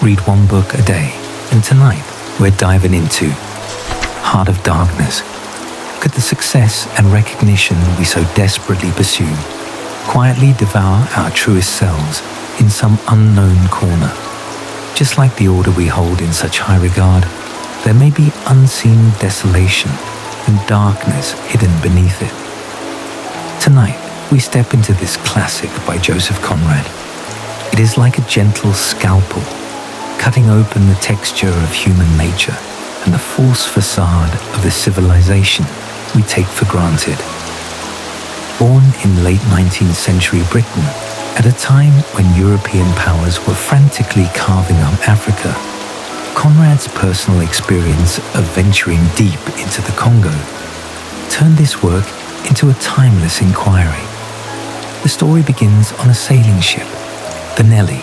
read one book a day, and tonight we're diving into Heart of Darkness. Could the success and recognition we so desperately pursue quietly devour our truest selves in some unknown corner? Just like the order we hold in such high regard, there may be unseen desolation and darkness hidden beneath it. Tonight, we step into this classic by Joseph Conrad. It is like a gentle scalpel, cutting open the texture of human nature and the false facade of the civilization we take for granted. Born in late 19th century Britain, at a time when European powers were frantically carving up Africa, Conrad's personal experience of venturing deep into the Congo turned this work into a timeless inquiry. The story begins on a sailing ship, the Nelly,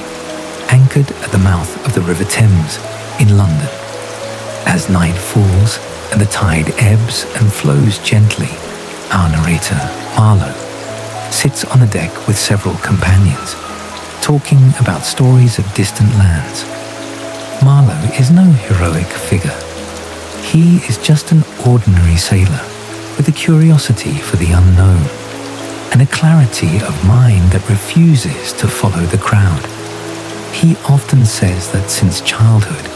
anchored at the mouth of the River Thames in London. As night falls and the tide ebbs and flows gently, our narrator, Marlow, sits on the deck with several companions, talking about stories of distant lands. Marlow is no heroic figure. He is just an ordinary sailor with a curiosity for the unknown and a clarity of mind that refuses to follow the crowd. He often says that since childhood,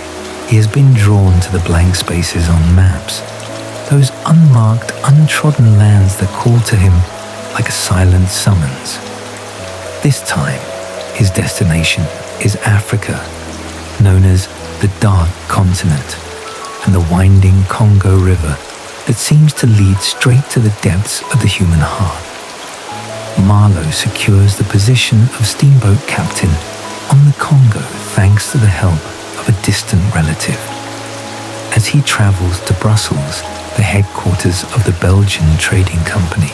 he has been drawn to the blank spaces on maps, those unmarked, untrodden lands that call to him like a silent summons. This time, his destination is Africa, known as the Dark Continent, and the winding Congo River that seems to lead straight to the depths of the human heart. Marlow secures the position of steamboat captain on the Congo thanks to the help of a distant relative. As he travels to Brussels, the headquarters of the Belgian trading company,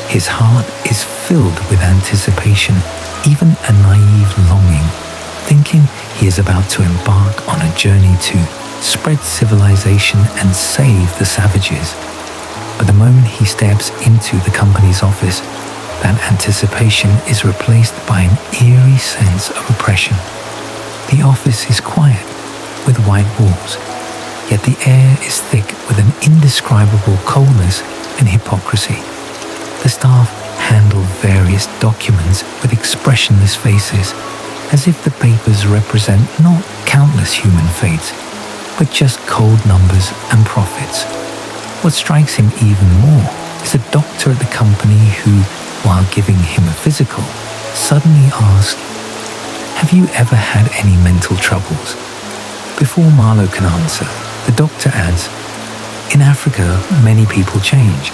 his heart is filled with anticipation, even a naive longing, thinking he is about to embark on a journey to spread civilization and save the savages. But the moment he steps into the company's office, that anticipation is replaced by an eerie sense of oppression. The office is quiet, with white walls, yet the air is thick with an indescribable coldness and hypocrisy. The staff handle various documents with expressionless faces, as if the papers represent not countless human fates, but just cold numbers and profits. What strikes him even more is a doctor at the company who, while giving him a physical, suddenly asked, "Have you ever had any mental troubles?" Before Marlow can answer, the doctor adds, "In Africa, many people change.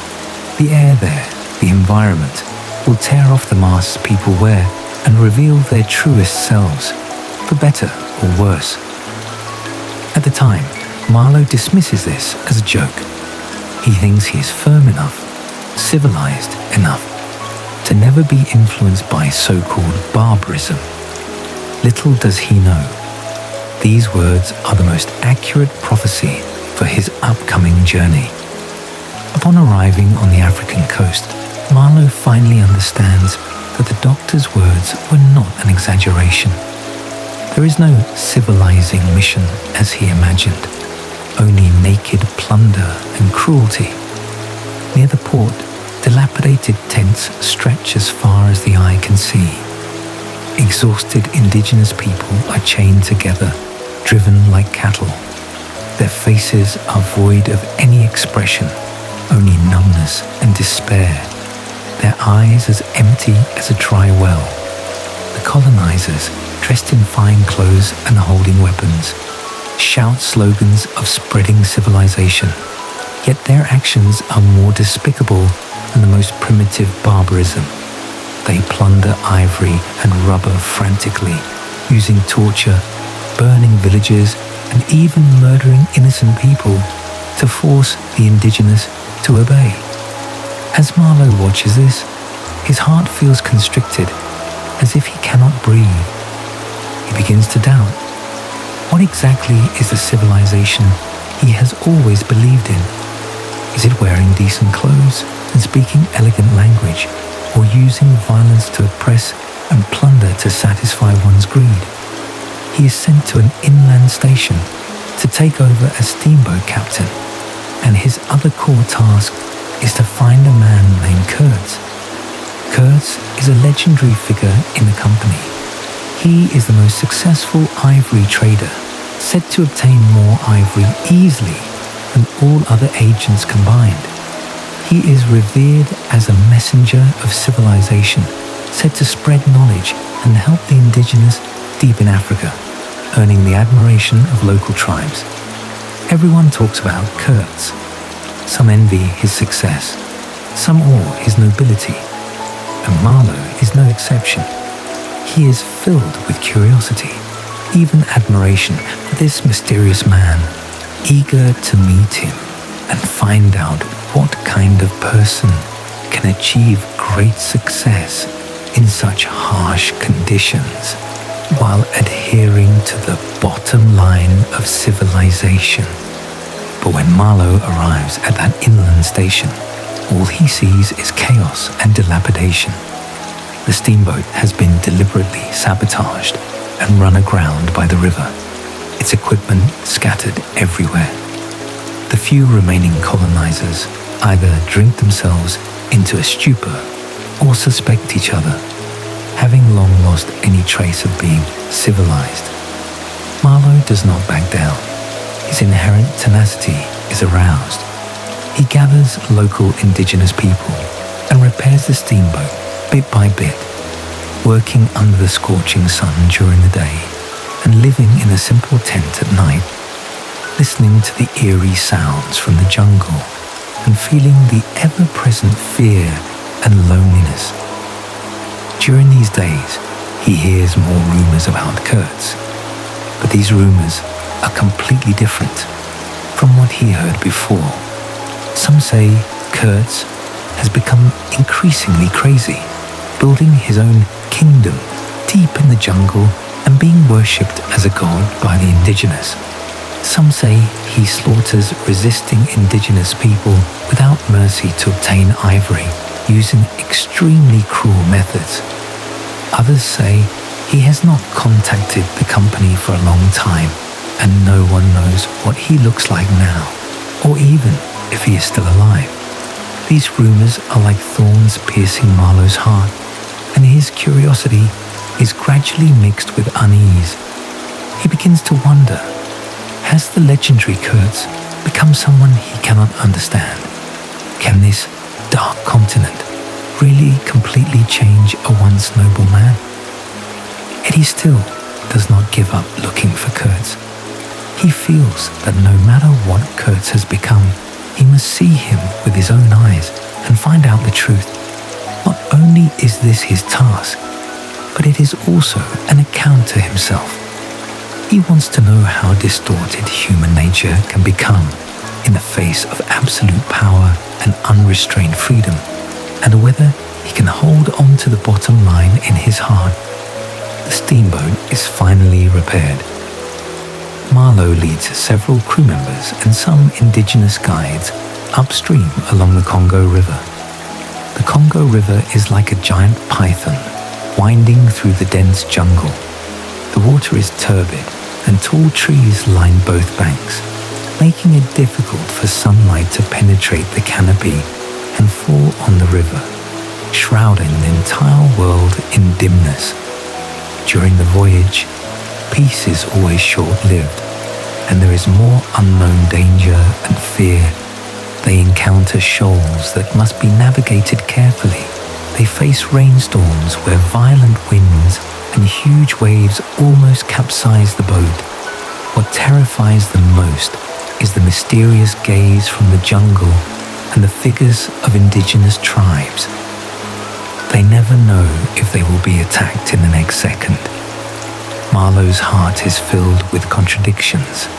The air there, the environment, will tear off the masks people wear and reveal their truest selves, for better or worse." At the time, Marlow dismisses this as a joke. He thinks he is firm enough, civilized enough, to never be influenced by so-called barbarism. Little does he know, these words are the most accurate prophecy for his upcoming journey. Upon arriving on the African coast, Marlow finally understands that the doctor's words were not an exaggeration. There is no civilizing mission as he imagined, only naked plunder and cruelty. Near the port, dilapidated tents stretch as far as the eye can see. Exhausted indigenous people are chained together, driven like cattle. Their faces are void of any expression, only numbness and despair. Their eyes as empty as a dry well. The colonizers, dressed in fine clothes and holding weapons, shout slogans of spreading civilization, yet their actions are more despicable than the most primitive barbarism. They plunder ivory and rubber frantically, using torture, burning villages, and even murdering innocent people to force the indigenous to obey. As Marlow watches this, his heart feels constricted, as if he cannot breathe. He begins to doubt. What exactly is the civilization he has always believed in? Is it wearing decent clothes and speaking elegant language, or using violence to oppress and plunder to satisfy one's greed? he is sent to an inland station to take over as steamboat captain, and his other core task is to find a man named Kurtz. Kurtz is a legendary figure in the company. He is the most successful ivory trader, said to obtain more ivory easily than all other agents combined. He is revered as a messenger of civilization, said to spread knowledge and help the indigenous deep in Africa, earning the admiration of local tribes. Everyone talks about Kurtz. Some envy his success, some awe his nobility, and Marlow is no exception. He is filled with curiosity, even admiration for this mysterious man, eager to meet him and find out what kind of person can achieve great success in such harsh conditions while adhering to the bottom line of civilization. But when Marlow arrives at that inland station, all he sees is chaos and dilapidation. The steamboat has been deliberately sabotaged and run aground by the river, its equipment scattered everywhere. The few remaining colonizers either drink themselves into a stupor or suspect each other, having long lost any trace of being civilized. Marlow does not back down. His inherent tenacity is aroused. He gathers local indigenous people and repairs the steamboat bit by bit, working under the scorching sun during the day and living in a simple tent at night, listening to the eerie sounds from the jungle and feeling the ever-present fear and loneliness. During these days, he hears more rumors about Kurtz, but these rumors are completely different from what he heard before. Some say Kurtz has become increasingly crazy, building his own kingdom deep in the jungle and being worshipped as a god by the indigenous. Some say he slaughters resisting indigenous people without mercy to obtain ivory, using extremely cruel methods. Others say he has not contacted the company for a long time, and no one knows what he looks like now, or even if he is still alive. These rumors are like thorns piercing Marlow's heart, and his curiosity is gradually mixed with unease. He begins to wonder, has the legendary Kurtz become someone he cannot understand? Can this dark continent really completely change a once noble man? Yet he still does not give up looking for Kurtz. He feels that no matter what Kurtz has become, he must see him with his own eyes and find out the truth. Not only is this his task, but it is also an account to himself. He wants to know how distorted human nature can become in the face of absolute power and unrestrained freedom, and whether he can hold on to the bottom line in his heart. The steamboat is finally repaired. Marlow leads several crew members and some indigenous guides upstream along the Congo River. The Congo River is like a giant python winding through the dense jungle. The water is turbid and tall trees line both banks, making it difficult for sunlight to penetrate the canopy and fall on the river, shrouding the entire world in dimness. During the voyage, peace is always short-lived, and there is more unknown danger and fear. They encounter shoals that must be navigated carefully. They face rainstorms where violent winds and huge waves almost capsize the boat. What terrifies them most is the mysterious gaze from the jungle and the figures of indigenous tribes. They never know if they will be attacked in the next second. Marlow's heart is filled with contradictions.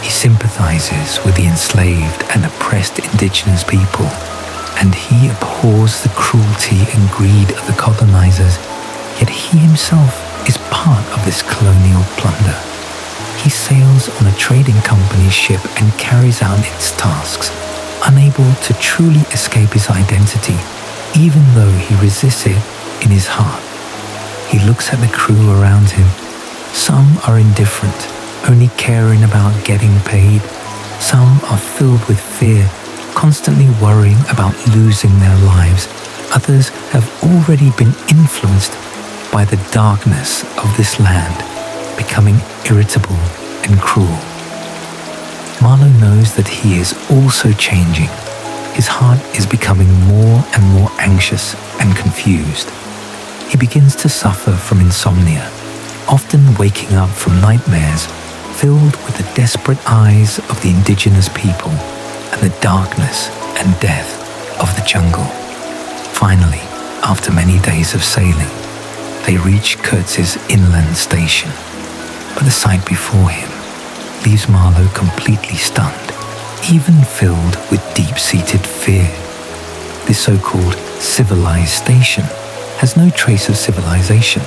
He sympathizes with the enslaved and oppressed indigenous people, and he abhors the cruelty and greed of the colonizers, yet he himself is part of this colonial plunder. He sails on a trading company's ship and carries out its tasks, unable to truly escape his identity, even though he resists it in his heart. He looks at the crew around him, Some are indifferent, only caring about getting paid. Some are filled with fear, constantly worrying about losing their lives. Others have already been influenced by the darkness of this land, becoming irritable and cruel. Marlow knows that he is also changing. His heart is becoming more and more anxious and confused. He begins to suffer from insomnia, often waking up from nightmares filled with the desperate eyes of the indigenous people and the darkness and death of the jungle. Finally, after many days of sailing, they reach Kurtz's inland station, but the sight before him leaves Marlow completely stunned, even filled with deep-seated fear. This so-called civilized station has no trace of civilization,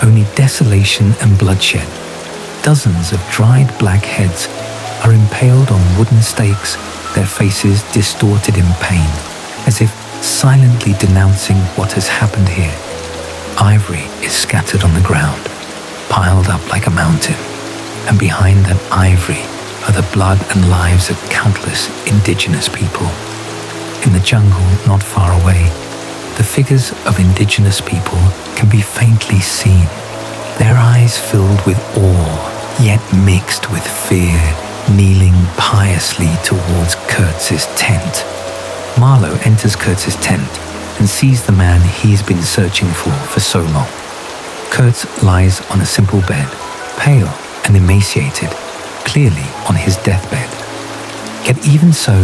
only desolation and bloodshed. Dozens of dried black heads are impaled on wooden stakes, their faces distorted in pain, as if silently denouncing what has happened here. Ivory is scattered on the ground, piled up like a mountain, and behind that ivory are the blood and lives of countless indigenous people. In the jungle not far away, the figures of indigenous people can be faintly seen, their eyes filled with awe, yet mixed with fear, kneeling piously towards Kurtz's tent. Marlow enters Kurtz's tent and sees the man he's been searching for so long. Kurtz lies on a simple bed, pale and emaciated, clearly on his deathbed. Yet even so,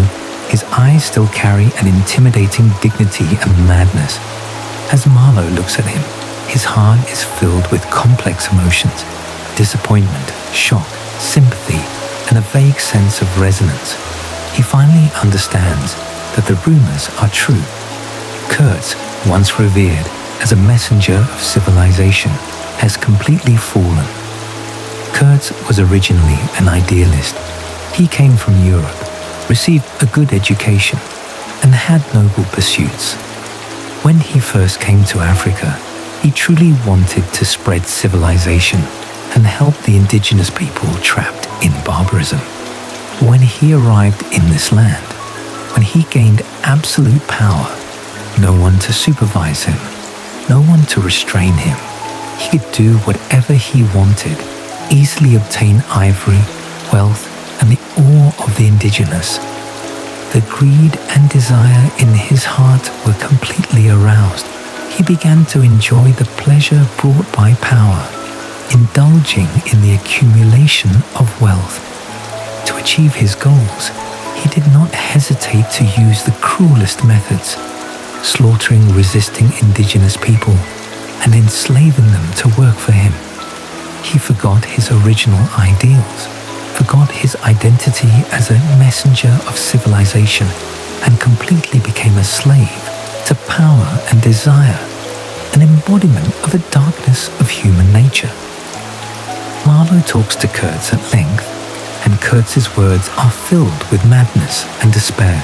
his eyes still carry an intimidating dignity and madness. As Marlow looks at him, his heart is filled with complex emotions, disappointment, shock, sympathy, and a vague sense of resonance. He finally understands that the rumors are true. Kurtz, once revered as a messenger of civilization, has completely fallen. Kurtz was originally an idealist. He came from Europe, received a good education, and had noble pursuits. When he first came to Africa, he truly wanted to spread civilization and help the indigenous people trapped in barbarism. When he arrived in this land, when he gained absolute power, no one to supervise him, no one to restrain him, he could do whatever he wanted, easily obtain ivory, wealth, and the awe of the indigenous. The greed and desire in his heart were completely aroused. He began to enjoy the pleasure brought by power, indulging in the accumulation of wealth. To achieve his goals, he did not hesitate to use the cruelest methods, slaughtering resisting indigenous people and enslaving them to work for him. He forgot his original ideals, forgot his identity as a messenger of civilization, and completely became a slave to power and desire, an embodiment of the darkness of human nature. Marlow talks to Kurtz at length, and Kurtz's words are filled with madness and despair.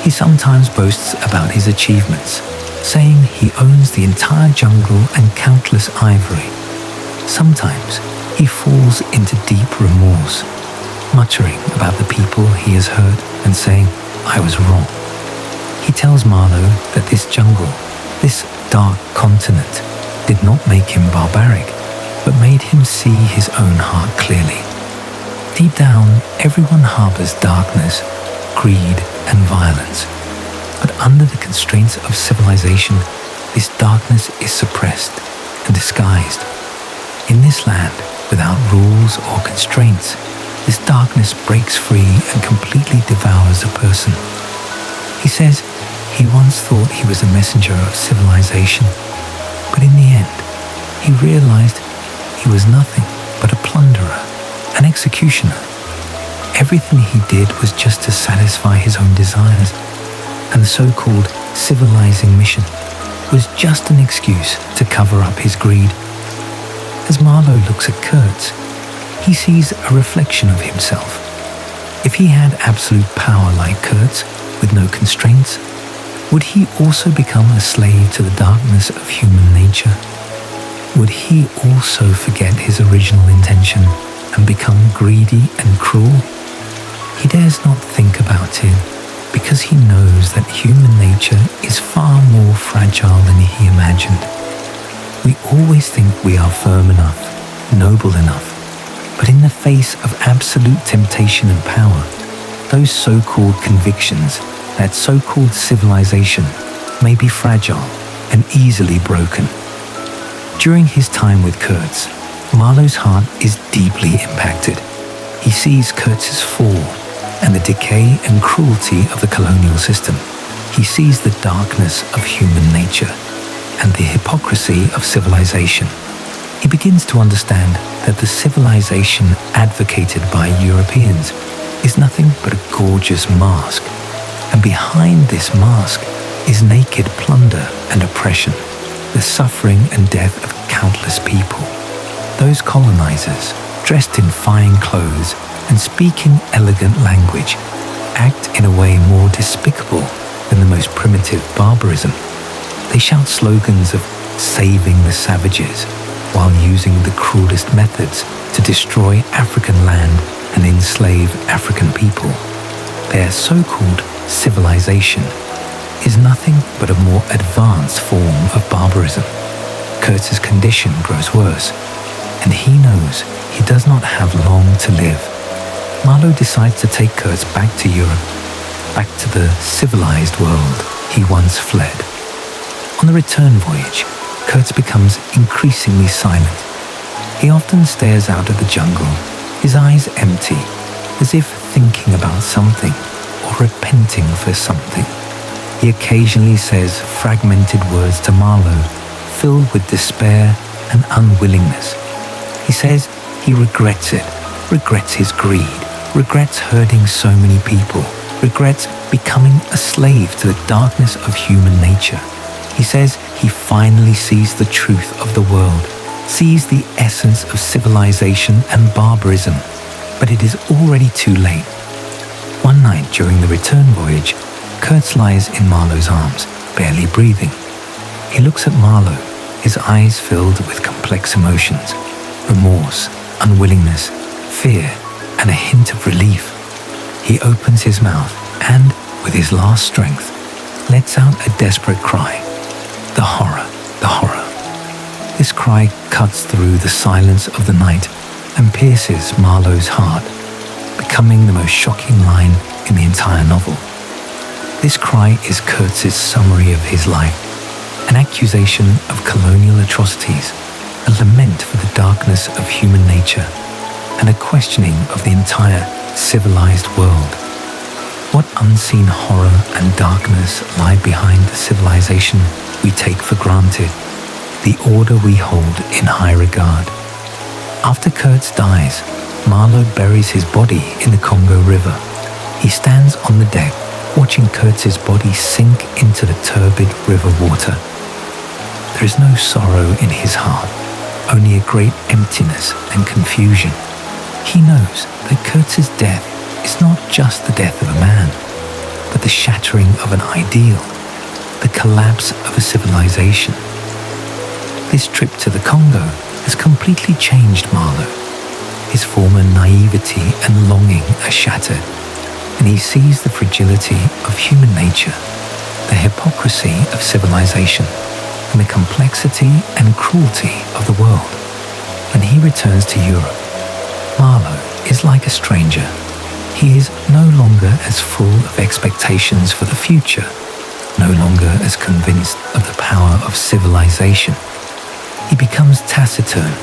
He sometimes boasts about his achievements, saying he owns the entire jungle and countless ivory. Sometimes he falls into deep remorse, muttering about the people he has hurt and saying, "I was wrong." He tells Marlow that this jungle, this dark continent, did not make him barbaric, but made him see his own heart clearly. Deep down, everyone harbors darkness, greed, and violence. But under the constraints of civilization, this darkness is suppressed and disguised. In this land, without rules or constraints, this darkness breaks free and completely devours a person. He says he once thought he was a messenger of civilization, but in the end, he realized he was nothing but a plunderer, an executioner. Everything he did was just to satisfy his own desires, and the so-called civilizing mission was just an excuse to cover up his greed. As Marlow looks at Kurtz, he sees a reflection of himself. If he had absolute power like Kurtz, with no constraints, would he also become a slave to the darkness of human nature? would he also forget his original intention and become greedy and cruel? He dares not think about it because he knows that human nature is far more fragile than he imagined. We always think we are firm enough, noble enough, but in the face of absolute temptation and power, those so-called convictions, that so-called civilization, may be fragile and easily broken. During his time with Kurtz, Marlow's heart is deeply impacted. He sees Kurtz's fall and the decay and cruelty of the colonial system. He sees the darkness of human nature and the hypocrisy of civilization. He begins to understand that the civilization advocated by Europeans is nothing but a gorgeous mask, and behind this mask is naked plunder and oppression, the suffering and death of countless people. Those colonizers, dressed in fine clothes and speaking elegant language, act in a way more despicable than the most primitive barbarism. They shout slogans of saving the savages while using the cruelest methods to destroy African land and enslave African people. Their so-called civilization is nothing but a more advanced form of barbarism. Kurtz's condition grows worse, and he knows he does not have long to live. Marlow decides to take Kurtz back to Europe, back to the civilized world he once fled. On the return voyage, Kurtz becomes increasingly silent. He often stares out at the jungle, his eyes empty, as if thinking about something or repenting for something. He occasionally says fragmented words to Marlow, filled with despair and unwillingness. He says he regrets it, regrets his greed, regrets hurting so many people, regrets becoming a slave to the darkness of human nature. He says he finally sees the truth of the world, sees the essence of civilization and barbarism, but it is already too late. One night during the return voyage, Kurtz lies in Marlow's arms, barely breathing. He looks at Marlow, his eyes filled with complex emotions, remorse, unwillingness, fear, and a hint of relief. He opens his mouth and, with his last strength, lets out a desperate cry. The horror, the horror. This cry cuts through the silence of the night and pierces Marlow's heart, becoming the most shocking line in the entire novel. This cry is Kurtz's summary of his life, an accusation of colonial atrocities, a lament for the darkness of human nature, and a questioning of the entire civilized world. What unseen horror and darkness lie behind the civilization we take for granted, the order we hold in high regard? After Kurtz dies, Marlow buries his body in the Congo River. He stands on the deck, watching Kurtz's body sink into the turbid river water. There is no sorrow in his heart, only a great emptiness and confusion. He knows that Kurtz's death is not just the death of a man, but the shattering of an ideal, the collapse of a civilization. This trip to the Congo has completely changed Marlow. His former naivety and longing are shattered, and he sees the fragility of human nature, the hypocrisy of civilization, and the complexity and cruelty of the world. When he returns to Europe, Marlow is like a stranger. He is no longer as full of expectations for the future, no longer as convinced of the power of civilization. He becomes taciturn,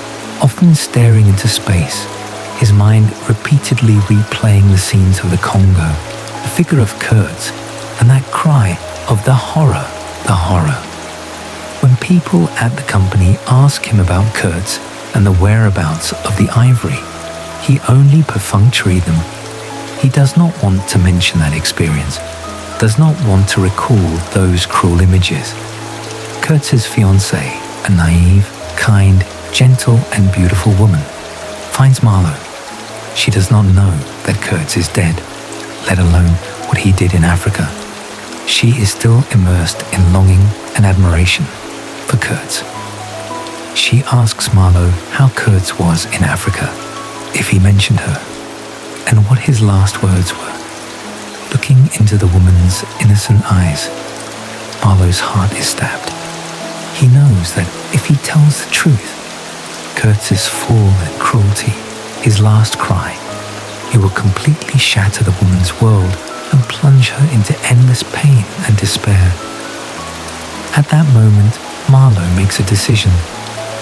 often staring into space, his mind repeatedly replaying the scenes of the Congo, the figure of Kurtz, and that cry of the horror, the horror. When people at the company ask him about Kurtz and the whereabouts of the ivory, he only perfunctory them. He does not want to mention that experience, does not want to recall those cruel images. Kurtz's fiancée, a naive, kind, gentle and beautiful woman, finds Marlow. She does not know that Kurtz is dead, let alone what he did in Africa. She is still immersed in longing and admiration for Kurtz. She asks Marlow how Kurtz was in Africa, if he mentioned her, and what his last words were. Looking into the woman's innocent eyes, Marlow's heart is stabbed. He knows that if he tells the truth, Kurtz's fall and cruelty, his last cry, he will completely shatter the woman's world and plunge her into endless pain and despair. At that moment, Marlow makes a decision.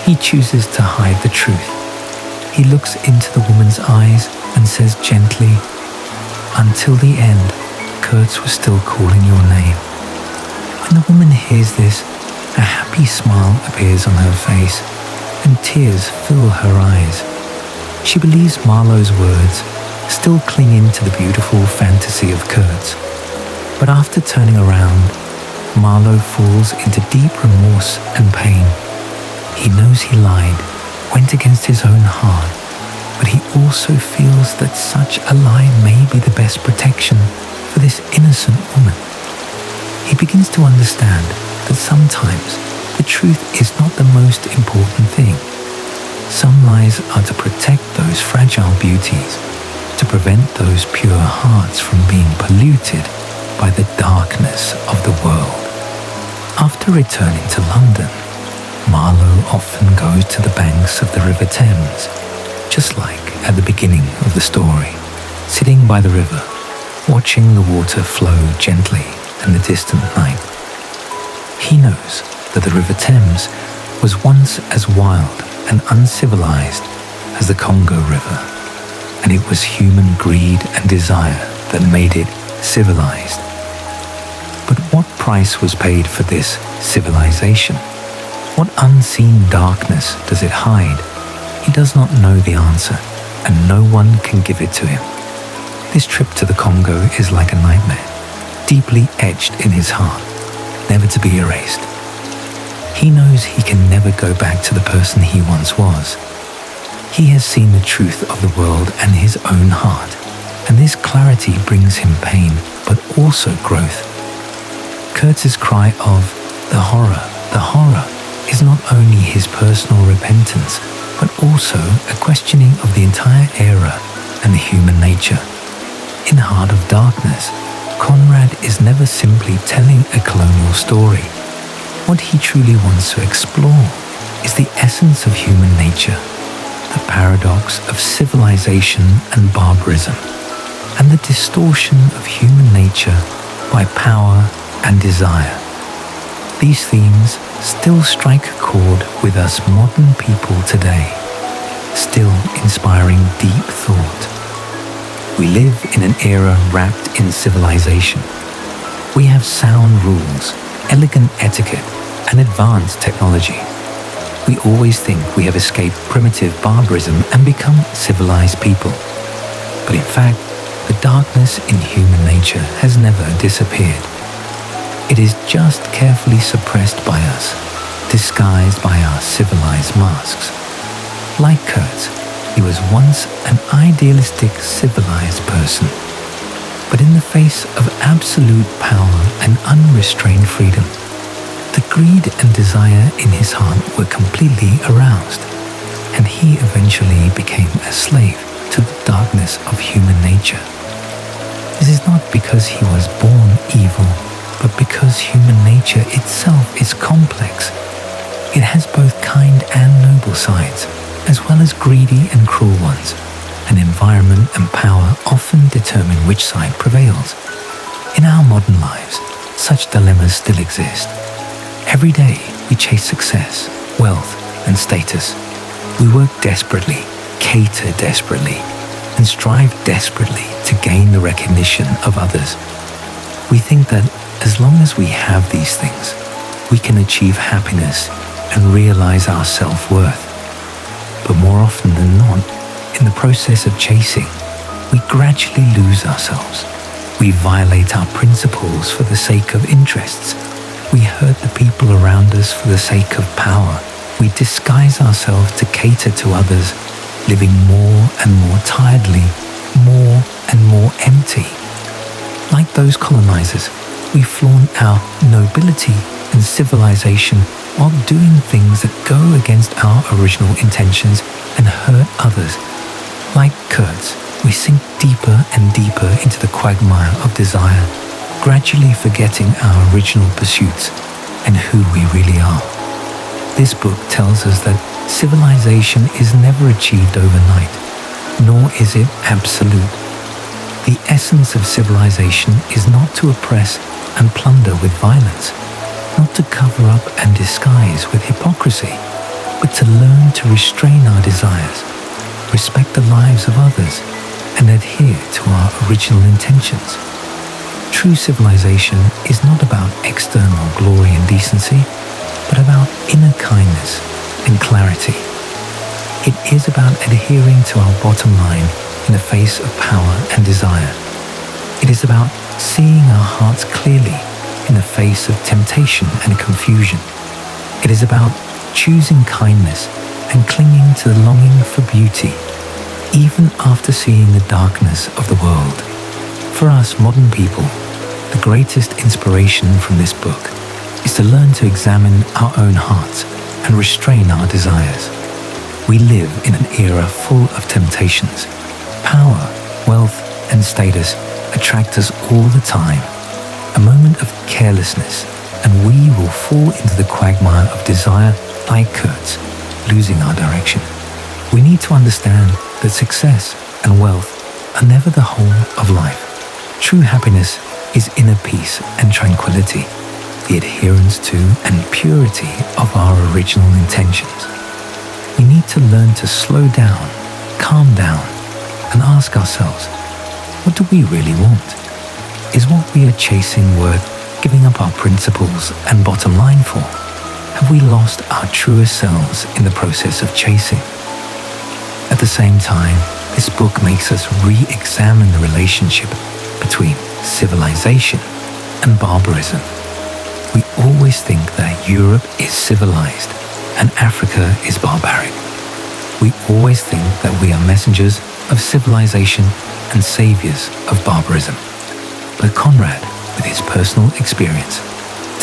He chooses to hide the truth. He looks into the woman's eyes and says gently, "Until the end, Kurtz was still calling your name." When the woman hears this, a happy smile appears on her face and tears fill her eyes. She believes Marlow's words, still clinging to the beautiful fantasy of Kurtz. But after turning around, Marlow falls into deep remorse and pain. He knows he lied, went against his own heart, but he also feels that such a lie may be the best protection for this innocent woman. He begins to understand that sometimes the truth is not the most important thing. Some lies are to protect those fragile beauties, to prevent those pure hearts from being polluted by the darkness of the world. After returning to London, Marlow often goes to the banks of the River Thames, just like at the beginning of the story, sitting by the river, watching the water flow gently in the distant night. He knows that the River Thames was once as wild and uncivilized as the Congo River, and it was human greed and desire that made it civilized. But what price was paid for this civilization? What unseen darkness does it hide? He does not know the answer, and no one can give it to him. This trip to the Congo is like a nightmare, deeply etched in his heart, never to be erased. He knows he can never go back to the person he once was. He has seen the truth of the world and his own heart, and this clarity brings him pain, but also growth. Kurtz's cry of the horror, is not only his personal repentance, but also a questioning of the entire era and human nature. In Heart of Darkness, Conrad is never simply telling a colonial story. What he truly wants to explore is the essence of human nature, the paradox of civilization and barbarism, and the distortion of human nature by power and desire. These themes still strike a chord with us modern people today, still inspiring deep thought. We live in an era wrapped in civilization. We have sound rules, elegant etiquette, and advanced technology. We always think we have escaped primitive barbarism and become civilized people. But in fact, the darkness in human nature has never disappeared. It is just carefully suppressed by us, disguised by our civilized masks. Like Kurtz, he was once an idealistic, civilized person. But in the face of absolute power and unrestrained freedom, the greed and desire in his heart were completely aroused, and he eventually became a slave to the darkness of human nature. This is not because he was born evil, but because human nature itself is complex. It has both kind and noble sides, as well as greedy and cruel ones, and environment and power often determine which side prevails. In our modern lives, such dilemmas still exist. Every day we chase success, wealth, and status. We work desperately, cater desperately, and strive desperately to gain the recognition of others. We think that as long as we have these things, we can achieve happiness and realize our self-worth. But more often than not, in the process of chasing, we gradually lose ourselves. We violate our principles for the sake of interests. We hurt the people around us for the sake of power. We disguise ourselves to cater to others, living more and more tiredly, more and more empty. Like those colonizers, we flaunt our nobility and civilization while doing things that go against our original intentions and hurt others. Like Kurtz, we sink deeper and deeper into the quagmire of desire, gradually forgetting our original pursuits and who we really are. This book tells us that civilization is never achieved overnight, nor is it absolute. The essence of civilization is not to oppress and plunder with violence, not to cover up and disguise with hypocrisy, but to learn to restrain our desires, respect the lives of others, and adhere to our original intentions. True civilization is not about external glory and decency, but about inner kindness and clarity. It is about adhering to our bottom line in the face of power and desire. It is about seeing our hearts clearly in the face of temptation and confusion. It is about choosing kindness and clinging to the longing for beauty, even after seeing the darkness of the world. For us modern people, the greatest inspiration from this book is to learn to examine our own hearts and restrain our desires. We live in an era full of temptations. Power, wealth, and status attract us all the time. A moment of carelessness, and we will fall into the quagmire of desire like Kurtz, losing our direction. We need to understand that success and wealth are never the whole of life. True happiness is inner peace and tranquility, the adherence to and purity of our original intentions. We need to learn to slow down, calm down, and ask ourselves, what do we really want? Is what we are chasing worth giving up our principles and bottom line for? Have we lost our truest selves in the process of chasing? At the same time, this book makes us re-examine the relationship between civilization and barbarism. We always think that Europe is civilized and Africa is barbaric. We always think that we are messengers of civilization and saviors of barbarism. But Conrad, with his personal experience,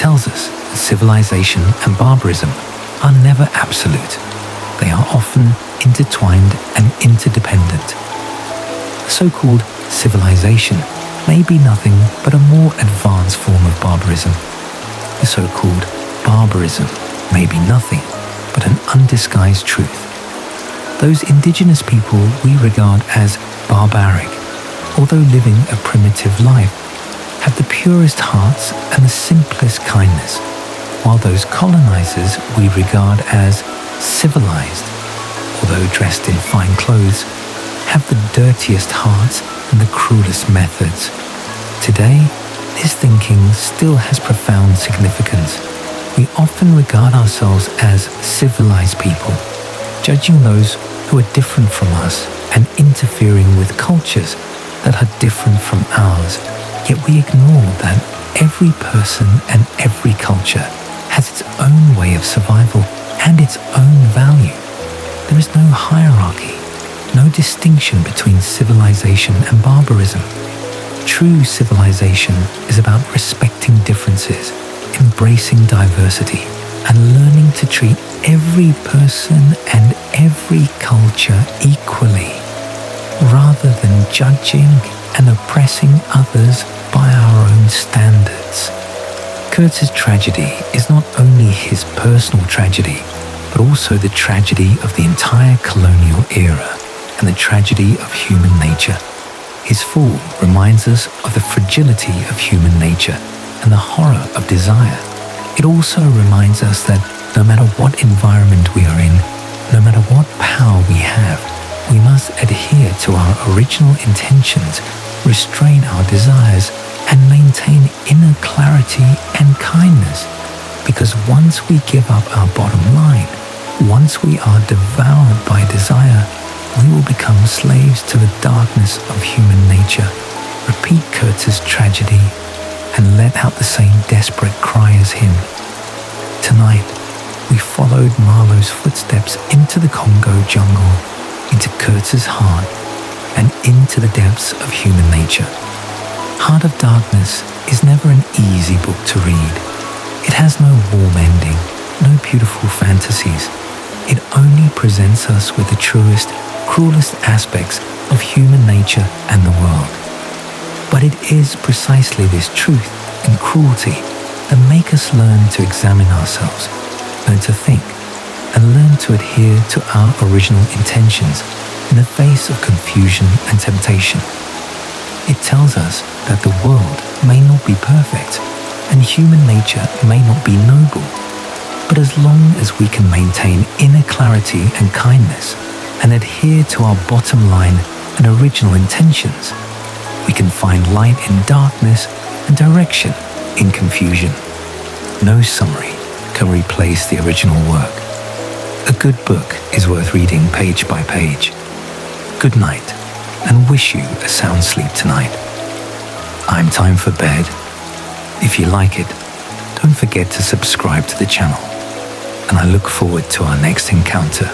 tells us that civilization and barbarism are never absolute. They are often intertwined and interdependent. The so-called civilization may be nothing but a more advanced form of barbarism. The so-called barbarism may be nothing but an undisguised truth. Those indigenous people we regard as barbaric, although living a primitive life, have the purest hearts and the simplest kindness, while those colonizers we regard as civilized, although dressed in fine clothes, have the dirtiest hearts and the cruelest methods. Today, this thinking still has profound significance. We often regard ourselves as civilized people, judging those who are different from us and interfering with cultures that are different from ours. Yet we ignore that every person and every culture has its own way of survival and its own value. There is no hierarchy, no distinction between civilization and barbarism. True civilization is about respecting differences, embracing diversity, and learning to treat every person and every culture equally, rather than judging and oppressing others by our own standards. Kurtz's tragedy is not only his personal tragedy, but also the tragedy of the entire colonial era and the tragedy of human nature. His fall reminds us of the fragility of human nature and the horror of desire. It also reminds us that no matter what environment we are in, no matter what power we have, we must adhere to our original intentions, restrain our desires, and maintain inner clarity and kindness. Because once we give up our bottom line, once we are devoured by desire, we will become slaves to the darkness of human nature. Repeat Kurtz's tragedy and let out the same desperate cry as him. Tonight, we followed Marlow's footsteps into the Congo jungle, into Kurtz's heart, and into the depths of human nature. Heart of Darkness is never an easy book to read. It has no warm ending, no beautiful fantasies. It only presents us with the truest, cruelest aspects of human nature and the world. But it is precisely this truth and cruelty that make us learn to examine ourselves, learn to think, and learn to adhere to our original intentions in the face of confusion and temptation. It tells us that the world may not be perfect and human nature may not be noble, but as long as we can maintain inner clarity and kindness and adhere to our bottom line and original intentions, we can find light in darkness and direction in confusion. No summary can replace the original work. A good book is worth reading page by page. Good night, and wish you a sound sleep tonight. I'm Time for Bed. If you like it, don't forget to subscribe to the channel, and I look forward to our next encounter.